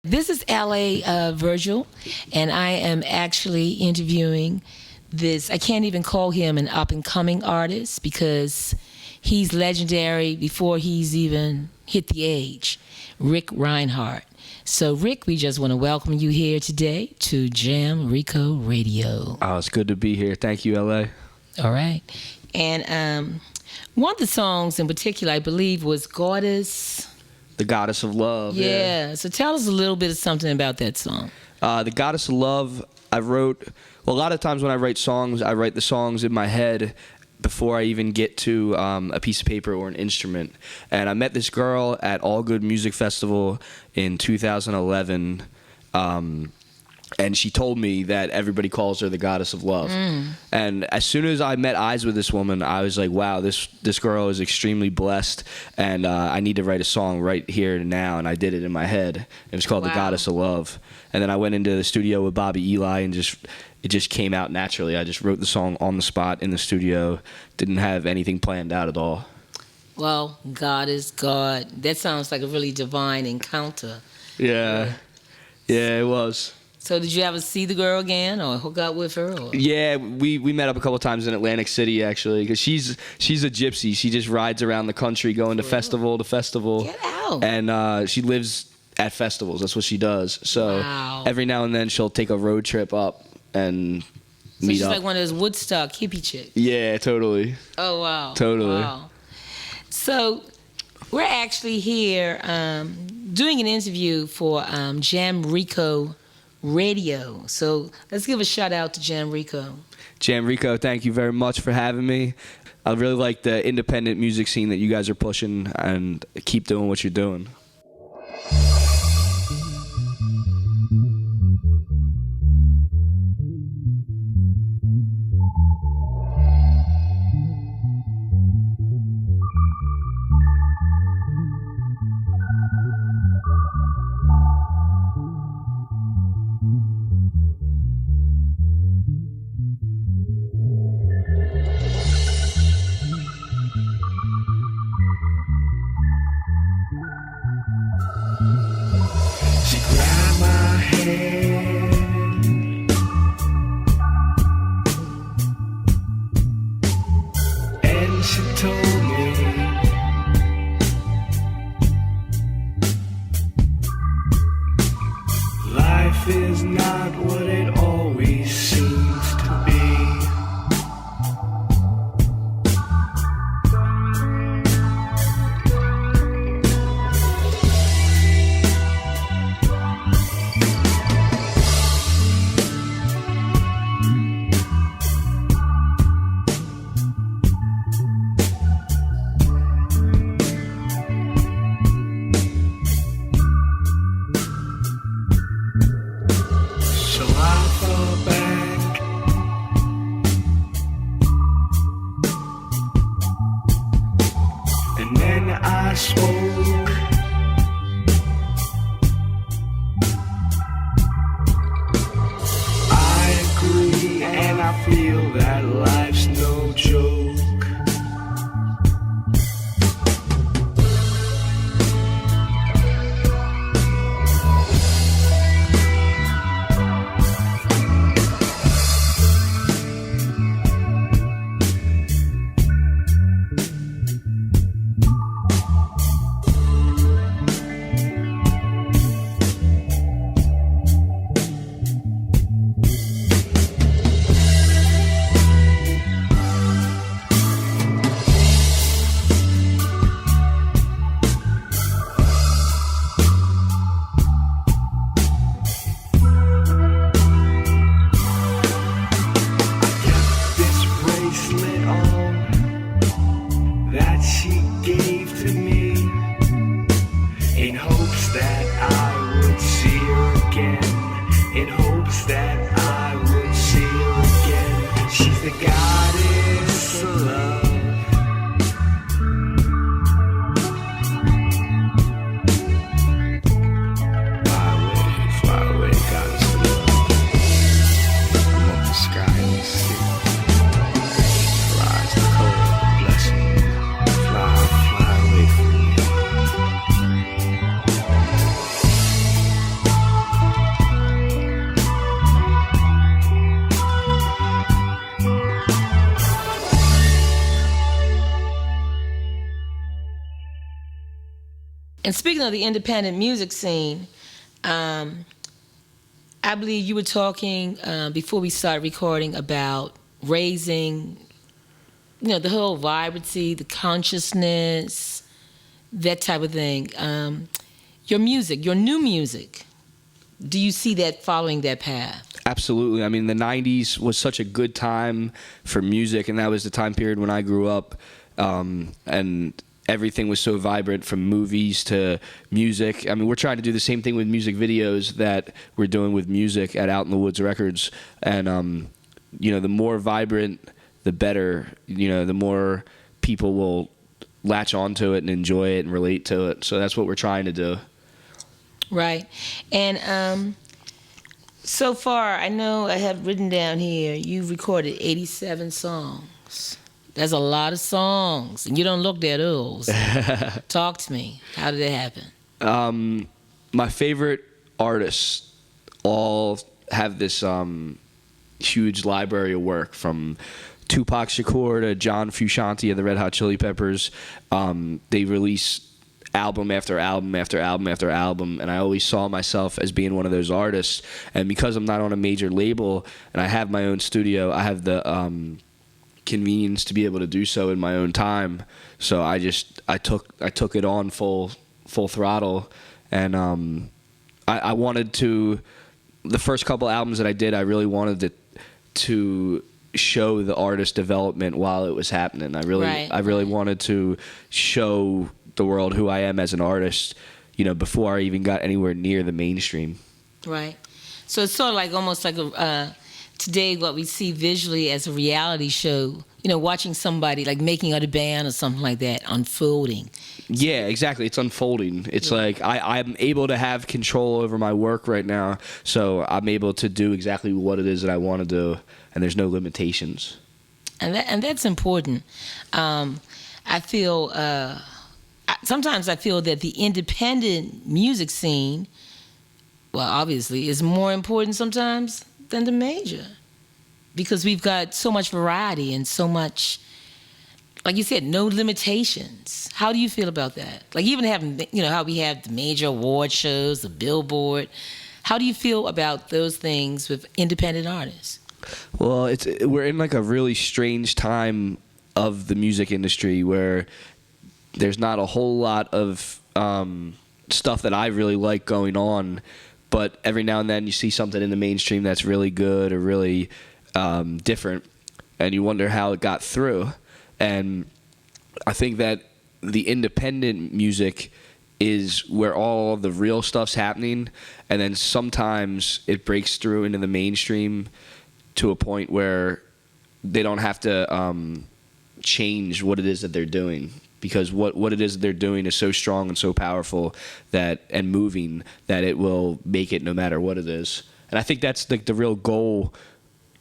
This is LA Virgil, and I am actually interviewing this. I can't even call him an up and coming artist because he's legendary before he's even hit the age. Rick Reinhart. So, Rick, we just want to welcome you here today to Jam Rico Radio. Oh, it's good to be here. Thank you, LA. All right. And one of the songs in particular, I believe, was Goddess. The Goddess of Love. Yeah. So tell us a little bit of something about that song. The Goddess of Love, I wrote, well, a lot of times when I write songs, I write the songs in my head before I even get to a piece of paper or an instrument. And I met this girl at All Good Music Festival in 2011, and she told me that everybody calls her the Goddess of Love. And as soon as I met eyes with this woman, I was like, wow, this girl is extremely blessed, and I need to write a song right here and now. And I did it in my head. It was called The Goddess of Love. And then I went into the studio with Bobby Eli, and it just came out naturally. I just wrote the song on the spot in the studio. Didn't have anything planned out at all. Well, God is God. That sounds like a really divine encounter. Yeah, it was. So did you ever see the girl again or hook up with her? Or? Yeah, we met up a couple of times in Atlantic City, actually, because she's a gypsy. She just rides around the country going to festival to festival. Get out. And she lives at festivals. That's what she does. So every now and then she'll take a road trip up and meet up. So she's like one of those Woodstock hippie chicks. Yeah, totally. Oh, wow. Totally. Wow. So we're actually here doing an interview for Jam Rico Radio. So let's give a shout out to Jam Rico. Jam Rico, thank you very much for having me. I really like the independent music scene that you guys are pushing, and keep doing what you're doing. Is not what it always seems to be. I spoke. I agree, and I feel that life's no joke. And speaking of the independent music scene, I believe you were talking before we started recording about raising, the whole vibrancy, the consciousness, that type of thing. Your music, your new music, do you see that following that path? Absolutely. I mean, the 90s was such a good time for music, and that was the time period when I grew up, and everything was so vibrant, from movies to music. I mean, we're trying to do the same thing with music videos that we're doing with music at Out in the Woods Records. And, the more vibrant, the better. The more people will latch onto it and enjoy it and relate to it. So that's what we're trying to do. Right. And so far, I know I have written down here, you've recorded 87 songs. That's a lot of songs, and you don't look that old. So talk to me. How did it happen? My favorite artists all have this huge library of work, from Tupac Shakur to John Frusciante of the Red Hot Chili Peppers. They release album after album after album after album, and I always saw myself as being one of those artists. And because I'm not on a major label and I have my own studio, I have the convenience to be able to do so in my own time. So I took it on full throttle, and I wanted to. The first couple albums that I did, I really wanted to show the artist development while it was happening. I really wanted to show the world who I am as an artist, before I even got anywhere near the mainstream. Right. So it's sort of like almost like today what we see visually as a reality show, watching somebody like making out a band or something like that unfolding. Yeah, exactly. It's unfolding. It's like I'm able to have control over my work right now, so I'm able to do exactly what it is that I want to do, and there's no limitations. And that's important. I feel sometimes I feel that the independent music scene, well, obviously, is more important sometimes than the major, because we've got so much variety and so much, like you said, no limitations. How do you feel about that? Like even having, how we have the major award shows, the Billboard. How do you feel about those things with independent artists? Well, we're in like a really strange time of the music industry where there's not a whole lot of stuff that I really like going on, but every now and then you see something in the mainstream that's really good or really different, and you wonder how it got through. And I think that the independent music is where all of the real stuff's happening, and then sometimes it breaks through into the mainstream to a point where they don't have to change what it is that they're doing, because what it is that they're doing is so strong and so powerful and moving that it will make it no matter what it is. And I think that's like the real goal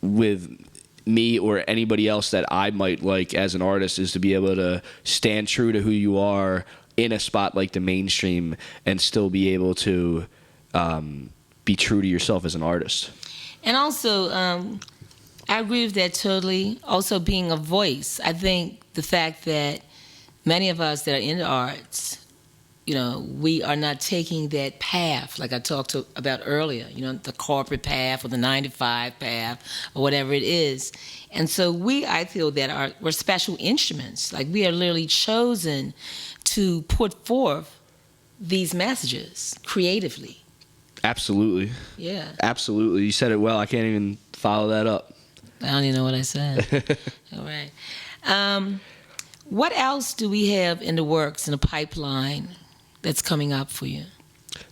with me or anybody else that I might like as an artist, is to be able to stand true to who you are in a spot like the mainstream and still be able to be true to yourself as an artist. And also, I agree with that totally. Also being a voice. I think the fact that many of us that are in the arts, we are not taking that path like I talked about earlier, the corporate path or the 9-to-5 path or whatever it is. And so I feel that we're special instruments. Like we are literally chosen to put forth these messages creatively. Absolutely. Yeah. Absolutely. You said it well. I can't even follow that up. I don't even know what I said. All right. What else do we have in the works, in the pipeline, that's coming up for you?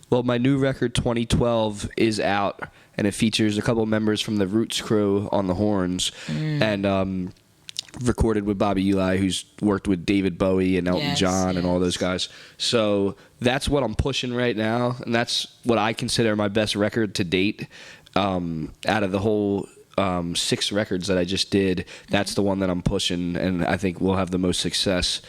Well, my new record, 2012, is out, and it features a couple members from the Roots crew on the horns, and recorded with Bobby Eli, who's worked with David Bowie and Elton John and all those guys. So that's what I'm pushing right now, and that's what I consider my best record to date. Out of the whole 6 records that I just did, that's the one that I'm pushing, and I think we'll have the most success